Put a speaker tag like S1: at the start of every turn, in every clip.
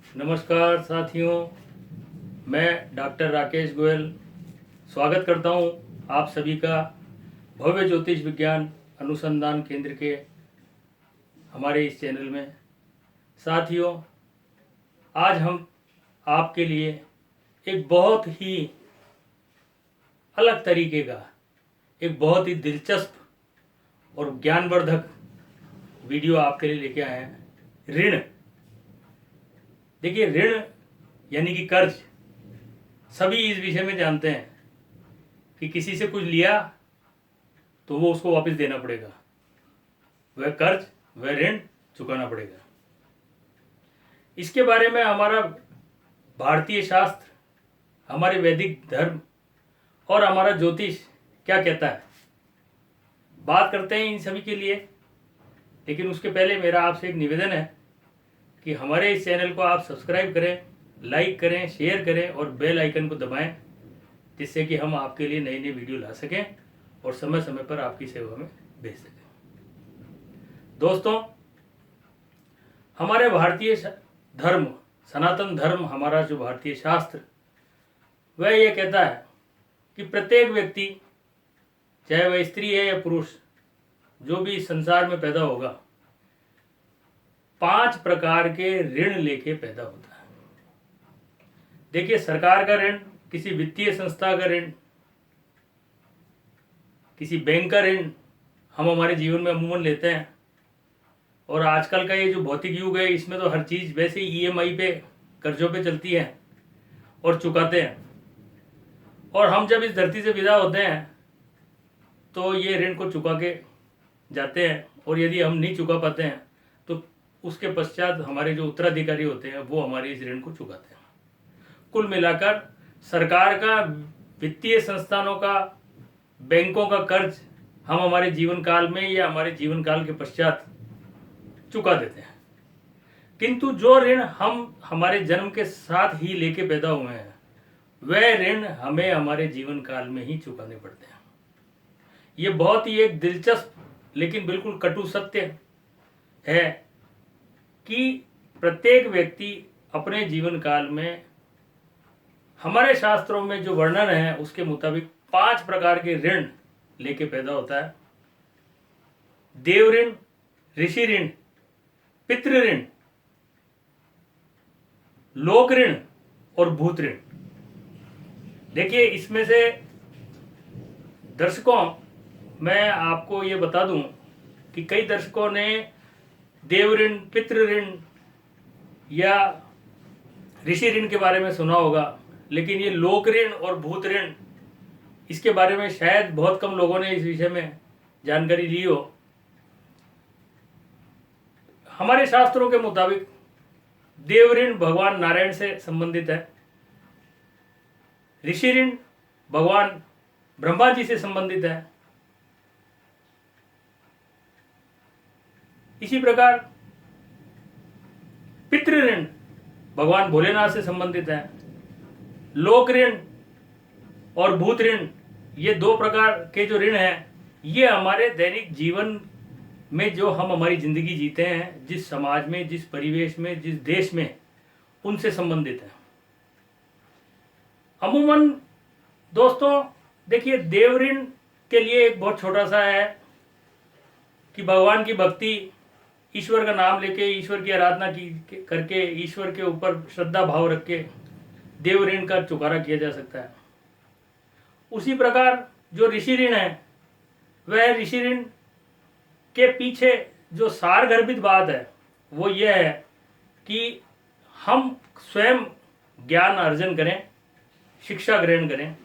S1: नमस्कार साथियों, मैं डॉक्टर राकेश गोयल स्वागत करता हूं आप सभी का भव्य ज्योतिष विज्ञान अनुसंधान केंद्र के हमारे इस चैनल में। साथियों, आज हम आपके लिए एक बहुत ही अलग तरीके का, एक बहुत ही दिलचस्प और ज्ञानवर्धक वीडियो आपके लिए लेके आए हैं। ऋण। देखिए, ऋण यानी कि कर्ज। सभी इस विषय में जानते हैं कि किसी से कुछ लिया तो वो उसको वापस देना पड़ेगा, वह कर्ज, वह ऋण चुकाना पड़ेगा। इसके बारे में हमारा भारतीय शास्त्र, हमारे वैदिक धर्म और हमारा ज्योतिष क्या कहता है, बात करते हैं इन सभी के लिए। लेकिन उसके पहले मेरा आपसे एक निवेदन है कि हमारे इस चैनल को आप सब्सक्राइब करें, लाइक करें, शेयर करें और बेल आइकन को दबाएं, जिससे कि हम आपके लिए नई नई वीडियो ला सकें और समय समय पर आपकी सेवा में भेज सकें। दोस्तों, हमारे भारतीय धर्म, सनातन धर्म, हमारा जो भारतीय शास्त्र, वह यह कहता है कि प्रत्येक व्यक्ति, चाहे वह स्त्री है या पुरुष, जो भी इस संसार में पैदा होगा, 5 प्रकार के ऋण लेके पैदा होता है। देखिए, सरकार का ऋण, किसी वित्तीय संस्था का ऋण, किसी बैंक का ऋण हम हमारे जीवन में अमूमन लेते हैं। और आजकल का ये जो भौतिक युग है, इसमें तो हर चीज़ वैसे ईएमआई पे, कर्जों पे चलती है और चुकाते हैं। और हम जब इस धरती से विदा होते हैं तो ये ऋण को चुका के जाते हैं, और यदि हम नहीं चुका पाते हैं तो उसके पश्चात हमारे जो उत्तराधिकारी होते हैं वो हमारे इस ऋण को चुकाते हैं। कुल मिलाकर सरकार का, वित्तीय संस्थानों का, बैंकों का कर्ज हम हमारे जीवन काल में या हमारे जीवन काल के पश्चात चुका देते हैं। किंतु जो ऋण हम हमारे जन्म के साथ ही लेके पैदा हुए हैं, वह ऋण हमें हमारे जीवन काल में ही चुकाने पड़ते हैं। ये बहुत ही एक दिलचस्प लेकिन बिल्कुल कटु सत्य है कि प्रत्येक व्यक्ति अपने जीवन काल में, हमारे शास्त्रों में जो वर्णन है उसके मुताबिक, 5 प्रकार के ऋण लेके पैदा होता है। देव ऋण, ऋषि ऋण, पितृ ऋण, लोक ऋण और भूत ऋण। देखिए, इसमें से दर्शकों, मैं आपको ये बता दूं कि कई दर्शकों ने देव ऋण, पितृ ऋण या ऋषि ऋण के बारे में सुना होगा, लेकिन ये लोक ऋण और भूत ऋण, इसके बारे में शायद बहुत कम लोगों ने इस विषय में जानकारी ली हो। हमारे शास्त्रों के मुताबिक देव ऋण भगवान नारायण से संबंधित है, ऋषि ऋण भगवान ब्रह्मा जी से संबंधित है, इसी प्रकार पितृ ऋण भगवान भोलेनाथ से संबंधित है। लोक ऋण और भूत ऋण, ये 2 प्रकार के जो ऋण हैं, ये हमारे दैनिक जीवन में जो हम हमारी जिंदगी जीते हैं, जिस समाज में, जिस परिवेश में, जिस देश में, उनसे संबंधित है। अमूमन दोस्तों, देखिए, देव ऋण के लिए एक बहुत छोटा सा है कि भगवान की भक्ति, ईश्वर का नाम लेके, ईश्वर की आराधना की करके, ईश्वर के ऊपर श्रद्धा भाव रख के देव ऋण का चुकारा किया जा सकता है। उसी प्रकार जो ऋषि ऋण है, वह ऋषि ऋण के पीछे जो सारगर्भित बात है वो यह है कि हम स्वयं ज्ञान अर्जन करें, शिक्षा ग्रहण करें,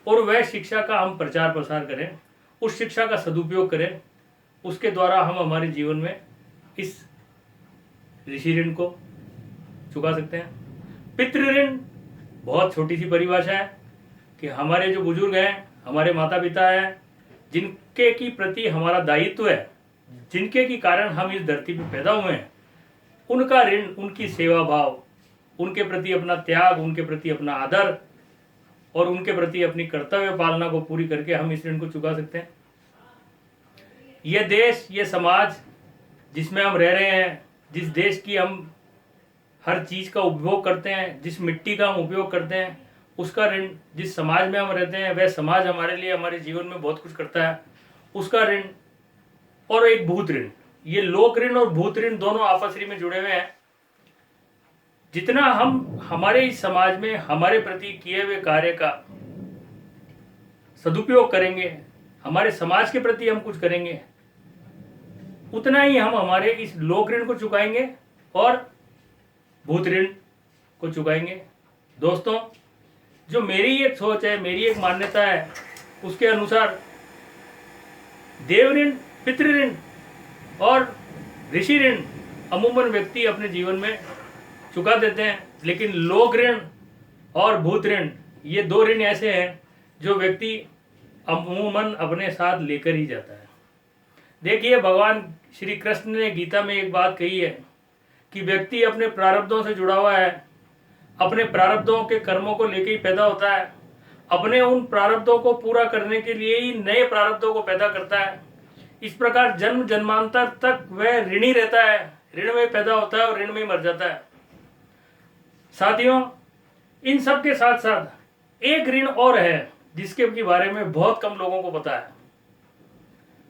S1: और वह शिक्षा का हम प्रचार प्रसार करें, उस शिक्षा का सदुपयोग करें। उसके द्वारा हम हमारे जीवन में इस ऋषि ऋण को चुका सकते हैं। पितृ ऋण बहुत छोटी सी परिभाषा है कि हमारे जो बुजुर्ग हैं, हमारे माता पिता हैं, जिनके की प्रति हमारा दायित्व है, जिनके की कारण हम इस धरती पर पैदा हुए हैं, उनका ऋण, उनकी सेवा भाव, उनके प्रति अपना त्याग, उनके प्रति अपना आदर और उनके प्रति अपनी कर्तव्य पालना को पूरी करके हम इस ऋण को चुका सकते हैं। यह देश, ये समाज जिसमें हम रह रहे हैं, जिस देश की हम हर चीज़ का उपभोग करते हैं, जिस मिट्टी का हम उपयोग करते हैं उसका ऋण, जिस समाज में हम रहते हैं वह समाज हमारे लिए हमारे जीवन में बहुत कुछ करता है उसका ऋण, और एक भूत ऋण। ये लोक ऋण और भूत ऋण दोनों आपस में जुड़े हुए हैं। जितना हम हमारे इस समाज में हमारे प्रति किए हुए कार्य का सदुपयोग करेंगे, हमारे समाज के प्रति हम कुछ करेंगे, उतना ही हम हमारे इस लोक ऋण को चुकाएंगे और भूत ऋण को चुकाएंगे। दोस्तों, जो मेरी एक सोच है, मेरी एक मान्यता है, उसके अनुसार देव ऋण, पितृ ऋण और ऋषि ऋण अमूमन व्यक्ति अपने जीवन में चुका देते हैं, लेकिन लोक ऋण और भूत ऋण ये दो ऋण ऐसे हैं जो व्यक्ति अमूमन अपने साथ लेकर ही जाता है। देखिए, भगवान श्री कृष्ण ने गीता में एक बात कही है कि व्यक्ति अपने प्रारब्धों से जुड़ा हुआ है, अपने प्रारब्धों के कर्मों को लेकर ही पैदा होता है, अपने उन प्रारब्धों को पूरा करने के लिए ही नए प्रारब्धों को पैदा करता है। इस प्रकार जन्म जन्मांतर तक वह ऋणी रहता है, ऋण में पैदा होता है और ऋण में मर जाता है। साथियों, इन सब के साथ साथ एक ऋण और है जिसके बारे में बहुत कम लोगों को पता है,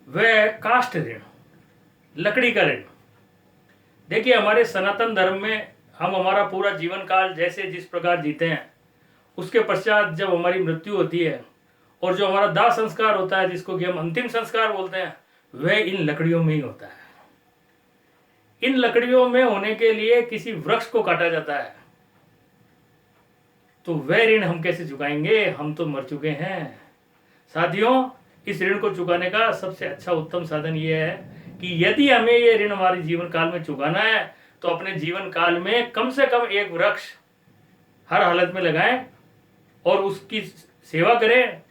S1: वह काष्ठ ऋण, लकड़ी का ऋण। देखिए, हमारे सनातन धर्म में हम हमारा पूरा जीवन काल जैसे जिस प्रकार जीते हैं, उसके पश्चात जब हमारी मृत्यु होती है और जो हमारा दाह संस्कार होता है, जिसको कि हम अंतिम संस्कार बोलते हैं, वह इन लकड़ियों में ही होता है। इन लकड़ियों में होने के लिए किसी वृक्ष को काटा जाता है, तो वह ऋण हम कैसे चुकाएंगे? हम तो मर चुके हैं। साथियों, इस ऋण को चुकाने का सबसे अच्छा उत्तम साधन यह है कि यदि हमें यह ऋण हमारे जीवन काल में चुकाना है तो अपने जीवन काल में कम से कम एक वृक्ष हर हालत में लगाएं और उसकी सेवा करें,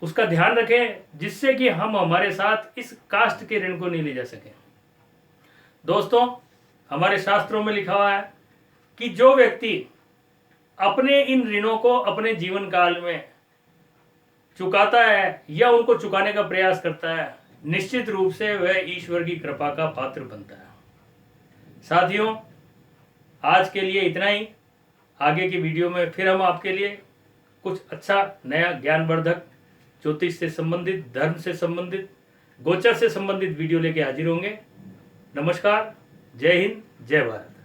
S1: उसका ध्यान रखें, जिससे कि हम हमारे साथ इस काष्ठ के ऋण को नहीं ले जा सकें। दोस्तों, हमारे शास्त्रों में लिखा हुआ है कि जो व्यक्ति अपने इन ऋणों को अपने जीवन काल में चुकाता है या उनको चुकाने का प्रयास करता है, निश्चित रूप से वह ईश्वर की कृपा का पात्र बनता है। साथियों, आज के लिए इतना ही। आगे की वीडियो में फिर हम आपके लिए कुछ अच्छा नया ज्ञानवर्धक, ज्योतिष से संबंधित, धर्म से संबंधित, गोचर से संबंधित वीडियो लेके हाजिर होंगे। नमस्कार, जय हिंद, जय भारत।